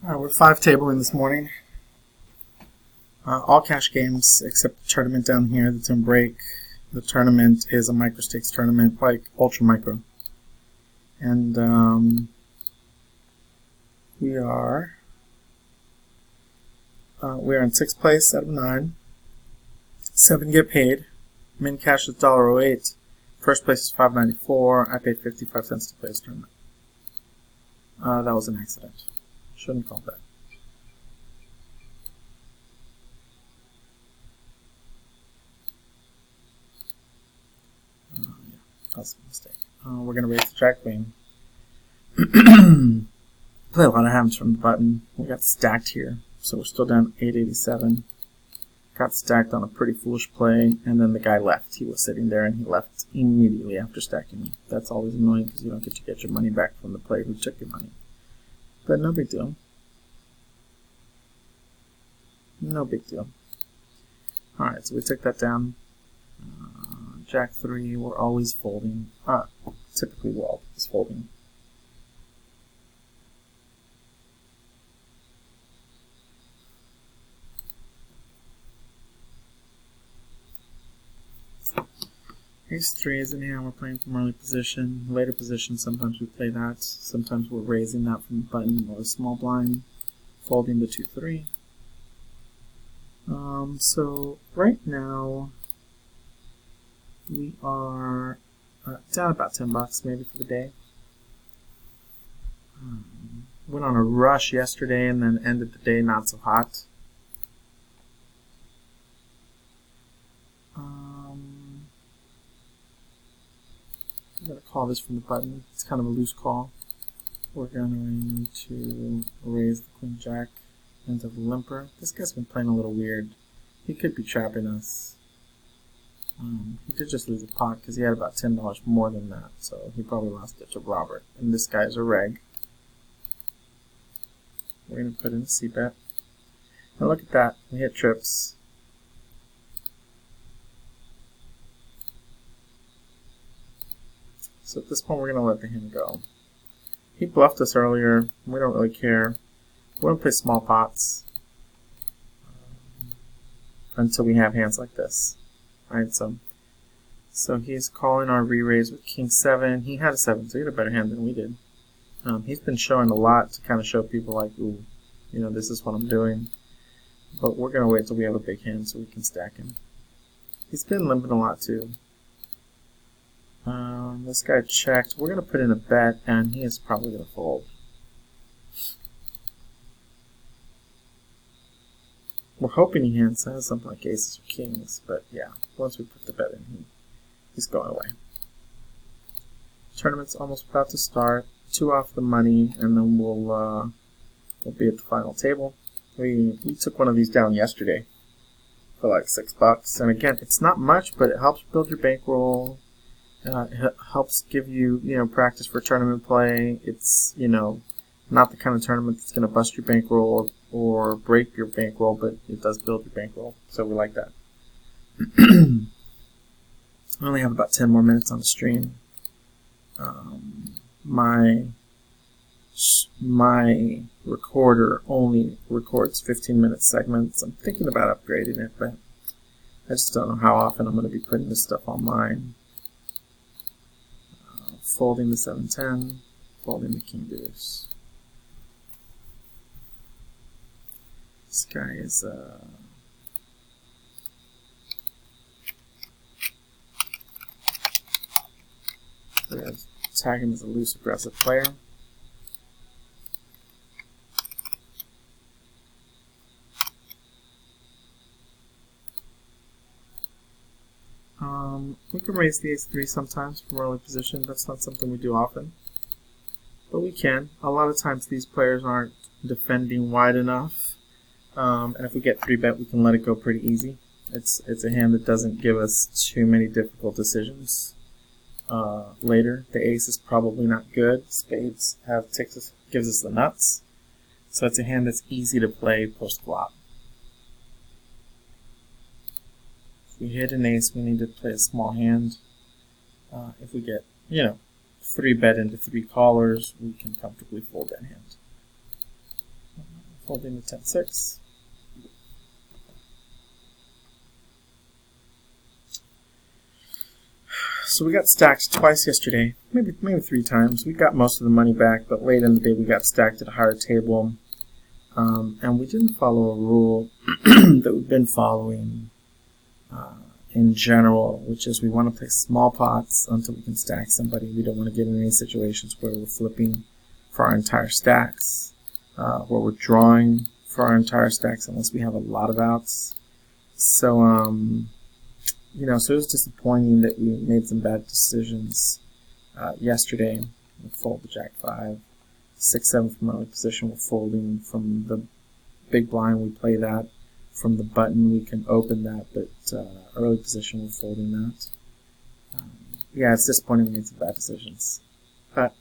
Alright, we're 5-tabling this morning. All cash games except the tournament down here that's in break. The tournament is a micro stakes tournament like Ultra Micro. And we are in 6th place out of 9. 7 get paid. Min cash is $1.08. First place is $5.94. I paid 55 cents to play this tournament. That was an accident. Shouldn't call that. Yeah, that's a mistake. We're going to raise the Jack Queen. Play a lot of hands from the button. We got stacked here, so we're still down 887. Got stacked on a pretty foolish play, and then the guy left. He was sitting there, and he left immediately after stacking me. That's always annoying because you don't get to get your money back from the player who took your money. But no big deal. No big deal. Alright, so we took that down. Jack 3, we're always folding. Typically we're always folding. Ace 3 is in hand, we're playing from early position. Later position, sometimes we play that. Sometimes we're raising that from the button or a small blind. Folding the 2-3. So right now we are down about $10 maybe for the day. Went on a rush yesterday and then ended the day not so hot. I'm going to call this from the button. It's kind of a loose call. We're going to raise the Queen Jack into the limper. This guy's been playing a little weird. He could be trapping us. He did just lose a pot because he had about $10 more than that, so he probably lost it to Robert. And this guy's a reg. We're going to put in a C-bet. Now look at that. We hit trips. So at this point we're going to let the hand go. He bluffed us earlier. We don't really care. We're going to play small pots until we have hands like this. Alright, so he's calling our re-raise with King 7. He had a 7, so he had a better hand than we did. He's been showing a lot to kind of show people like, ooh, you know, this is what I'm doing. But we're going to wait till we have a big hand so we can stack him. He's been limping a lot too. This guy checked. We're going to put in a bet, and he is probably going to fold. We're hoping he has something like aces or kings, but yeah, once we put the bet in, he's going away. Tournament's almost about to start. 2 off the money, and then we'll be at the final table. We took one of these down yesterday for like $6, and again, it's not much, but it helps build your bankroll. It helps give you, practice for tournament play. It's, not the kind of tournament that's going to bust your bankroll or break your bankroll, but it does build your bankroll, so we like that. I only have about 10 more minutes on the stream. My recorder only records 15-minute segments. I'm thinking about upgrading it, but I just don't know how often I'm going to be putting this stuff online. Folding the 7-10, folding the King Deuce. This guy is we're going to tag him as a loose aggressive player. We can raise the ace-3 sometimes from early position. That's not something we do often, but we can. A lot of times these players aren't defending wide enough, and if we get 3-bet, we can let it go pretty easy. It's a hand that doesn't give us too many difficult decisions. Later, the ace is probably not good. Spades gives us the nuts, so it's a hand that's easy to play post-flop. If we hit an ace, we need to play a small hand. If we get, 3-bet into 3 callers, we can comfortably fold that hand. Folding the 10-6. So we got stacked twice yesterday, maybe 3 times. We got most of the money back, but late in the day we got stacked at a higher table. And we didn't follow a rule that we've been following in general, which is we want to play small pots until we can stack somebody. We don't want to get in any situations where we're flipping for our entire stacks, where we're drawing for our entire stacks unless we have a lot of outs. So, so it was disappointing that we made some bad decisions yesterday. We fold the Jack-5. 6-7 from early position, we're folding. From the big blind, we play that. From the button, we can open that, but early position, we're folding that. Yeah, it's disappointing we made some bad decisions. But,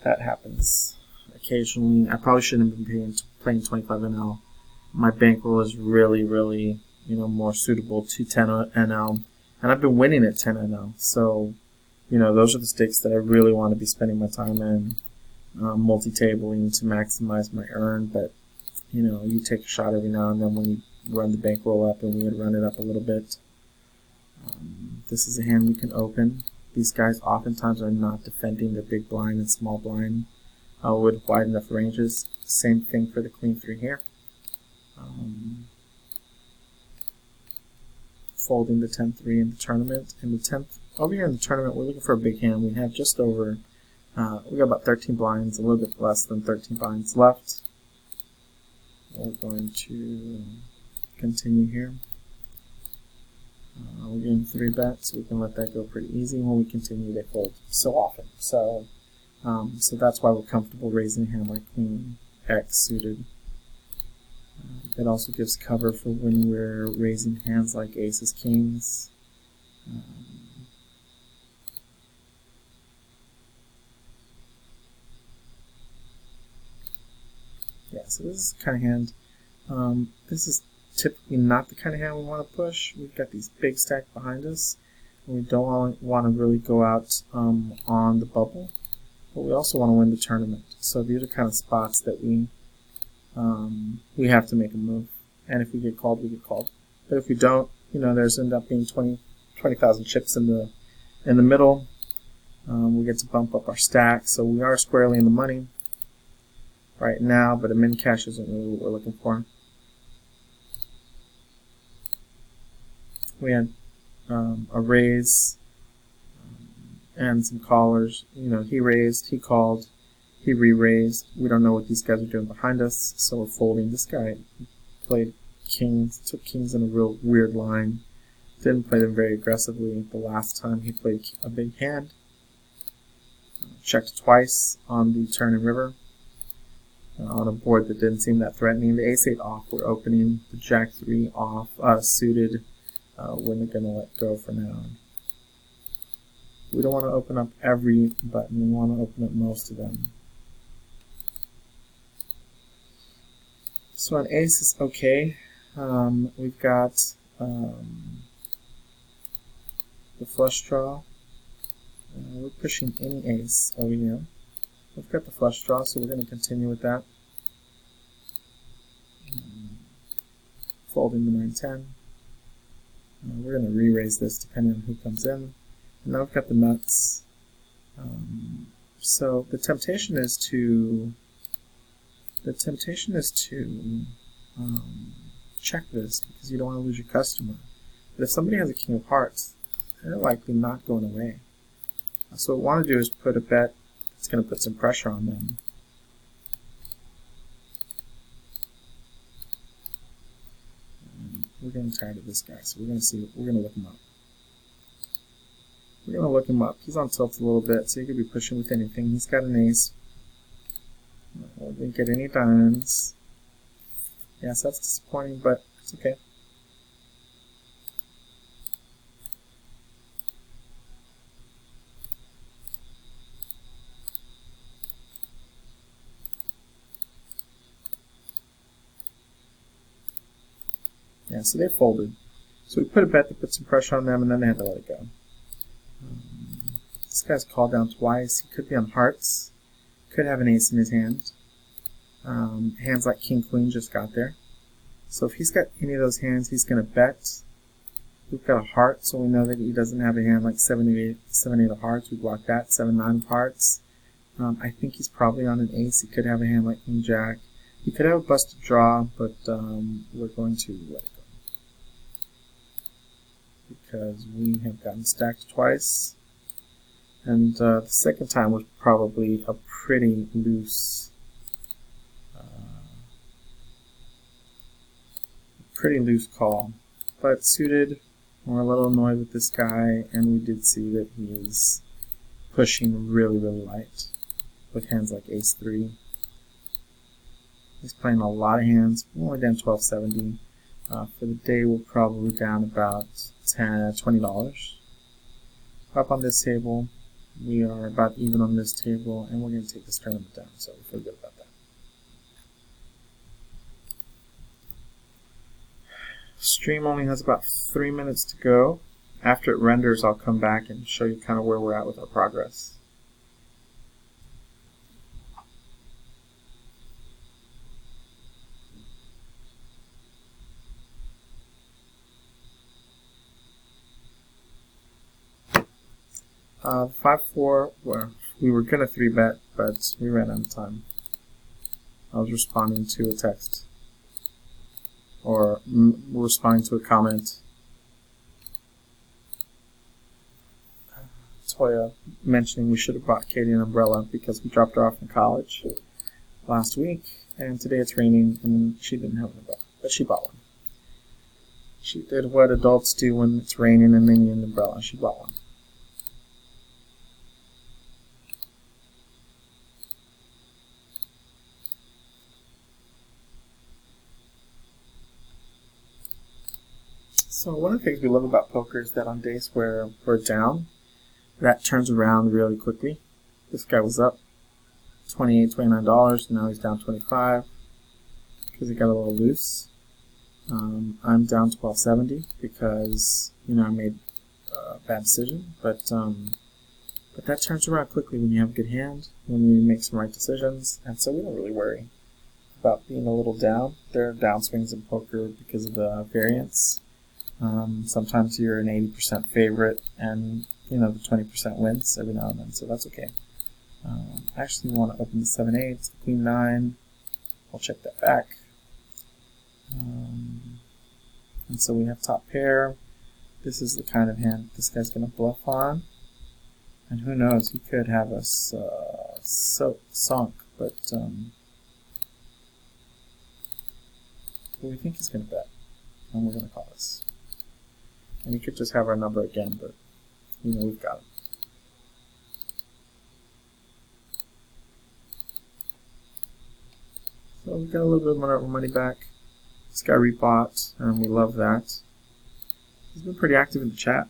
that happens occasionally. I probably shouldn't have been playing 25 NL. My bankroll is really, really, more suitable to 10 NL. And I've been winning at 10 NL, so... those are the stakes that I really want to be spending my time in, multi-tabling to maximize my earn, but, you take a shot every now and then when you run the bankroll up, and we had run it up a little bit. This is a hand we can open. These guys oftentimes are not defending their big blind and small blind with wide enough ranges. Same thing for the Queen 3 here. Folding the 10-3 in the tournament. In the 10th, over here in the tournament, we're looking for a big hand. We have just over, we got about 13 blinds, a little bit less than 13 blinds left. We're going to continue here. We're getting 3 bets, so we can let that go pretty easy. When we continue, they fold so often. So that's why we're comfortable raising a hand like Queen X suited. It also gives cover for when we're raising hands like aces, kings. Yeah, so this is the kind of hand. This is typically not the kind of hand we want to push. We've got these big stacks behind us, and we don't want to really go out on the bubble, but we also want to win the tournament. So these are kind of spots that we have to make a move, and if we get called, we get called. But if we don't, there's end up being 20,000 chips in the middle. We get to bump up our stack, so we are squarely in the money right now, but a min cash isn't really what we're looking for. We had a raise and some callers. He raised, he called, he re-raised. We don't know what these guys are doing behind us, so we're folding. This guy played kings, took kings in a real weird line. Didn't play them very aggressively the last time he played a big hand. Checked twice on the turn and river. On a board that didn't seem that threatening. The ace-8 off, we're opening. The Jack-3 off, suited. We're going to let go for now. We don't want to open up every button. We want to open up most of them. So an ace is okay. We've got the flush draw. We're pushing any ace over here. We've got the flush draw, so we're going to continue with that. Folding the 9-10. We're going to re-raise this depending on who comes in. And now we've got the nuts. So the temptation is to check this because you don't want to lose your customer. But if somebody has a king of hearts, they're likely not going away. So what we want to do is put a bet that's going to put some pressure on them. We're getting tired of this guy, so we're going to look him up. We're going to look him up. He's on tilt a little bit, so he could be pushing with anything. He's got an ace. We didn't get any diamonds. Yes, that's disappointing, but it's okay. Yeah, so they folded. So we put a bet to put some pressure on them, and then they had to let it go. This guy's called down twice. He could be on hearts. Could have an ace in his hand. Hands like King Queen just got there. So if he's got any of those hands, he's going to bet. We've got a heart, so we know that he doesn't have a hand like 7-8 of hearts. We block that. 7-9 of hearts. I think he's probably on an ace. He could have a hand like King Jack. He could have a busted draw, but we're going to let it go because we have gotten stacked twice. And the second time was probably a pretty loose call. But suited, we're a little annoyed with this guy, and we did see that he is pushing really, really light with hands like Ace-3. He's playing a lot of hands. We're only down $12.70. For the day, we're probably down about $20. Up on this table, we are about even on this table, and we're going to take this tournament down, so we feel good about that. Stream only has about 3 minutes to go. After it renders, I'll come back and show you kind of where we're at with our progress. The 5-4, well, we were going to 3-bet, but we ran out of time. I was responding to a text, or responding to a comment. Toya mentioning we should have bought Katie an umbrella because we dropped her off in college last week, and today it's raining, and she didn't have an umbrella, but she bought one. She did what adults do when it's raining and they need an umbrella. She bought one. So one of the things we love about poker is that on days where we're down, that turns around really quickly. This guy was up $28, $29, now he's down $25 because he got a little loose. I'm down $12.70 because I made a bad decision, but that turns around quickly when you have a good hand, when you make some right decisions, and so we don't really worry about being a little down. There are downswings in poker because of the variance. Sometimes you're an 80% favorite, and the 20% wins every now and then, so that's okay. I actually want to open the 7-8, Queen 9. I'll check that back. And so we have top pair. This is the kind of hand this guy's going to bluff on. And who knows, he could have us sunk, but we think he's going to bet, and we're going to call this. And we could just have our number again, but we've got it. So we got a little bit of our money back. This guy rebought, and we love that. He's been pretty active in the chat.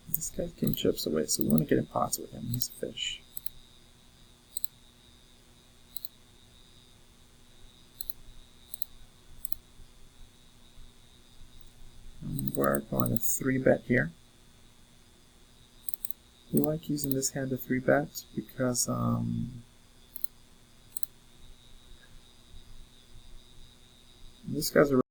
This guy's getting chips away, so we want to get in pots with him. He's a fish. We're going to 3-bet here. We like using this hand to 3-bet because this guy's a